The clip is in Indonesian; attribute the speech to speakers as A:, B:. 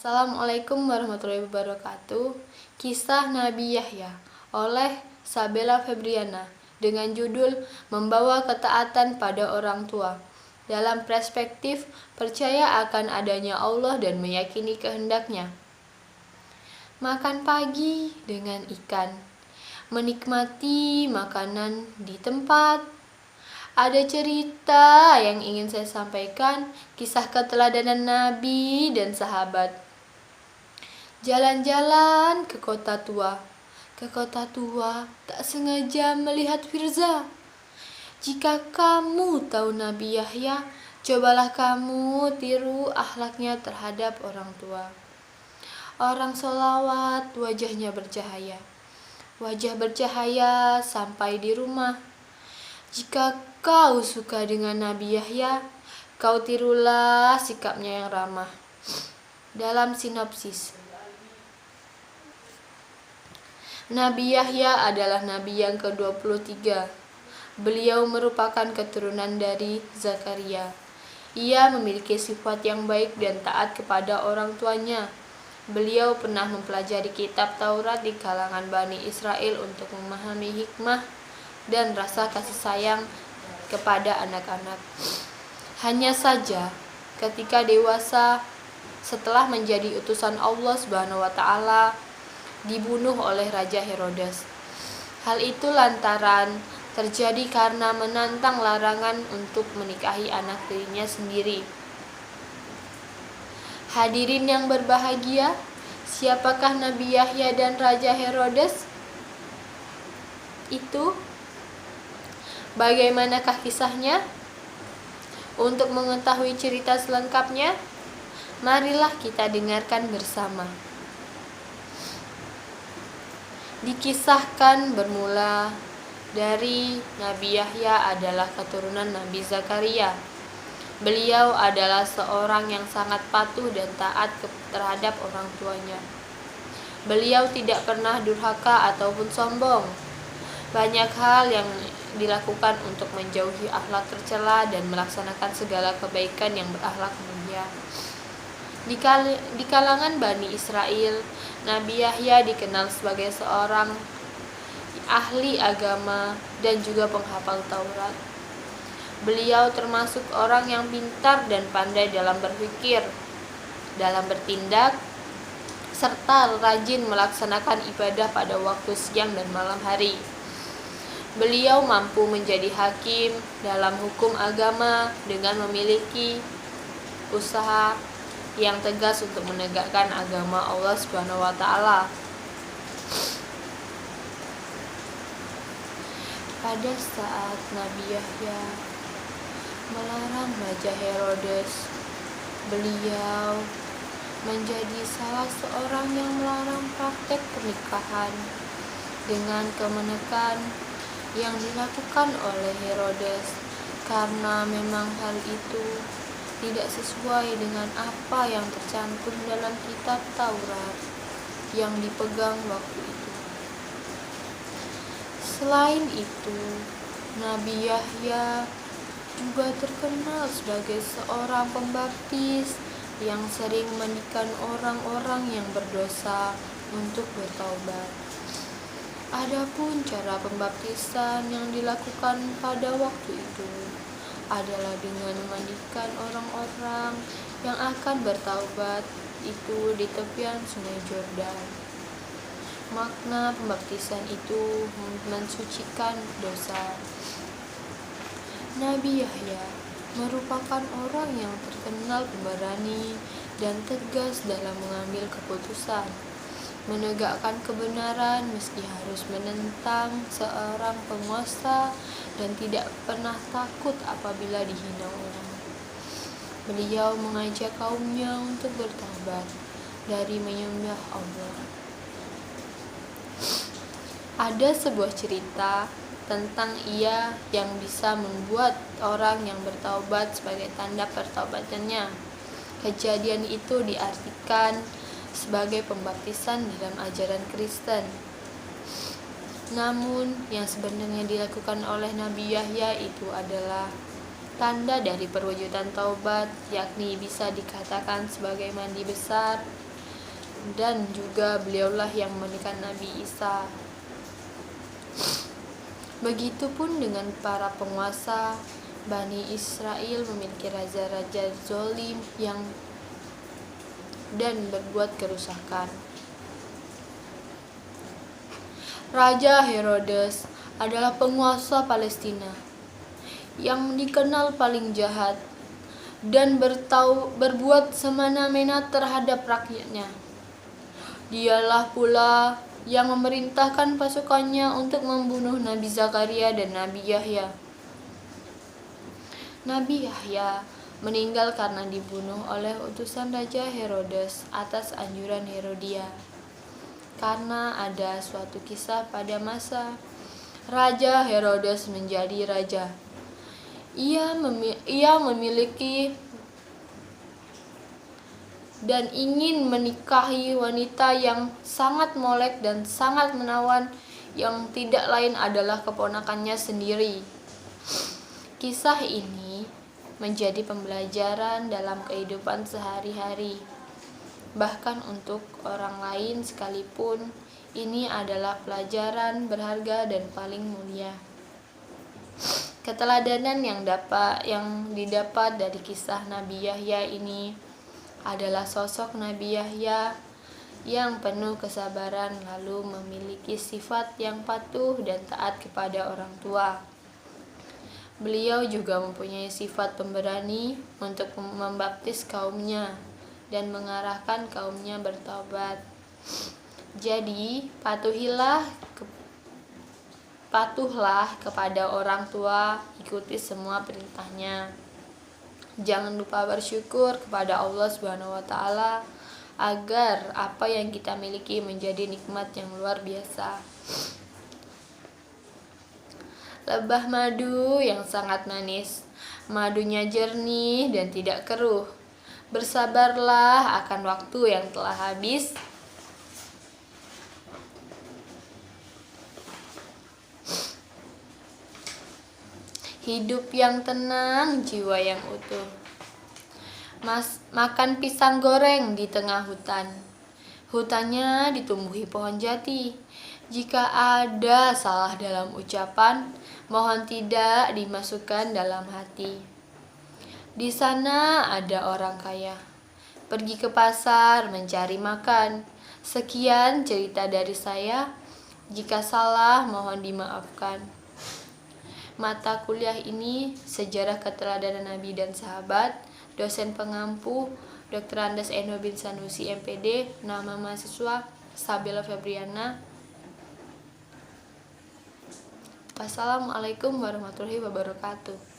A: Assalamualaikum warahmatullahi wabarakatuh. Kisah Nabi Yahya oleh Sabella Febriana dengan judul Membawa Ketaatan pada Orang Tua. Dalam perspektif percaya akan adanya Allah dan meyakini kehendaknya. Makan pagi dengan ikan. Menikmati makanan di tempat. Ada cerita yang ingin saya sampaikan, kisah keteladanan Nabi dan sahabat. Jalan-jalan ke kota tua. Ke kota tua, tak sengaja melihat Firza. Jika kamu tahu Nabi Yahya, cobalah kamu tiru akhlaknya terhadap orang tua. Orang sholawat, wajahnya bercahaya. Wajah bercahaya sampai di rumah. Jika kau suka dengan Nabi Yahya, kau tirulah sikapnya yang ramah. Dalam sinopsis, Nabi Yahya adalah Nabi yang ke-23. Beliau merupakan keturunan dari Zakaria. Ia memiliki sifat yang baik dan taat kepada orang tuanya. Beliau pernah mempelajari kitab Taurat di kalangan Bani Israel untuk memahami hikmah dan rasa kasih sayang kepada anak-anak. Hanya saja, ketika dewasa, setelah menjadi utusan Allah Subhanahu wa Ta'ala, dibunuh oleh Raja Herodes. Hal itu lantaran terjadi karena menantang larangan untuk menikahi anak tirinya sendiri. Hadirin yang berbahagia, siapakah Nabi Yahya dan Raja Herodes? Itu bagaimanakah kisahnya? Untuk mengetahui cerita selengkapnya, marilah kita dengarkan bersama. Dikisahkan bermula dari Nabi Yahya adalah keturunan Nabi Zakaria. Beliau adalah seorang yang sangat patuh dan taat terhadap orang tuanya. Beliau tidak pernah durhaka ataupun sombong. Banyak hal yang dilakukan untuk menjauhi akhlak tercela dan melaksanakan segala kebaikan yang berakhlak mulia. Di kalangan Bani Israel, Nabi Yahya dikenal sebagai seorang ahli agama dan juga penghafal Taurat. Beliau termasuk orang yang pintar dan pandai dalam berpikir, dalam bertindak, serta rajin melaksanakan ibadah pada waktu siang dan malam hari. Beliau mampu menjadi hakim dalam hukum agama dengan memiliki usaha yang tegas untuk menegakkan agama Allah Subhanahu wa Ta'ala. Pada saat Nabi Yahya melarang Raja Herodes, beliau menjadi salah seorang yang melarang praktek pernikahan dengan kemenekan yang dilakukan oleh Herodes, karena memang hal itu tidak sesuai dengan apa yang tercantum dalam kitab Taurat yang dipegang waktu itu. Selain itu, Nabi Yahya juga terkenal sebagai seorang pembaptis yang sering menikah orang-orang yang berdosa untuk bertaubat. Adapun cara pembaptisan yang dilakukan pada waktu itu adalah dengan memandikan orang-orang yang akan bertaubat itu di tepian Sungai Jordan. Makna pembaptisan itu mensucikan dosa. Nabi Yahya merupakan orang yang terkenal pemberani dan tegas dalam mengambil keputusan, menegakkan kebenaran meski harus menentang seorang penguasa dan tidak pernah takut apabila dihina orang. Beliau mengajak kaumnya untuk bertaubat dari menyembah Allah. Ada sebuah cerita tentang ia yang bisa membuat orang yang bertaubat sebagai tanda pertaubatannya. Kejadian itu diartikan sebagai pembaptisan dalam ajaran Kristen. Namun, yang sebenarnya dilakukan oleh Nabi Yahya itu adalah tanda dari perwujudan taubat, yakni bisa dikatakan sebagai mandi besar dan juga beliaulah yang menikah Nabi Isa. Begitupun dengan para penguasa Bani Israel memiliki raja-raja zalim dan berbuat kerusakan. Raja Herodes adalah penguasa Palestina yang dikenal paling jahat dan berbuat semena-mena terhadap rakyatnya. Dialah pula yang memerintahkan pasukannya untuk membunuh Nabi Zakaria dan Nabi Yahya. Nabi Yahya meninggal karena dibunuh oleh utusan Raja Herodes atas anjuran Herodia. Karena ada suatu kisah pada masa Raja Herodes menjadi raja. Ia memiliki dan ingin menikahi wanita yang sangat molek dan sangat menawan, yang tidak lain adalah keponakannya sendiri. Kisah ini menjadi pembelajaran dalam kehidupan sehari-hari. Bahkan untuk orang lain sekalipun, ini adalah pelajaran berharga dan paling mulia. Keteladanan yang didapat dari kisah Nabi Yahya ini adalah sosok Nabi Yahya yang penuh kesabaran, lalu memiliki sifat yang patuh dan taat kepada orang tua. Beliau juga mempunyai sifat pemberani untuk membaptis kaumnya dan mengarahkan kaumnya bertobat. Jadi, patuhlah kepada orang tua, ikuti semua perintahnya. Jangan lupa bersyukur kepada Allah Subhanahu wa taala agar apa yang kita miliki menjadi nikmat yang luar biasa. Lebah madu yang sangat manis, madunya jernih dan tidak keruh. Bersabarlah akan waktu yang telah habis. Hidup yang tenang, jiwa yang utuh. Makan pisang goreng di tengah hutan. Hutannya ditumbuhi pohon jati. Jika ada salah dalam ucapan, mohon tidak dimasukkan dalam hati. Di sana ada orang kaya, pergi ke pasar mencari makan. Sekian cerita dari saya. Jika salah, mohon dimaafkan. Mata kuliah ini Sejarah Keteladanan Nabi dan Sahabat. Dosen pengampu Dr. Andes Eno bin Sanusi MPD. Nama mahasiswa Sabila Febriana. Wassalamualaikum warahmatullahi wabarakatuh.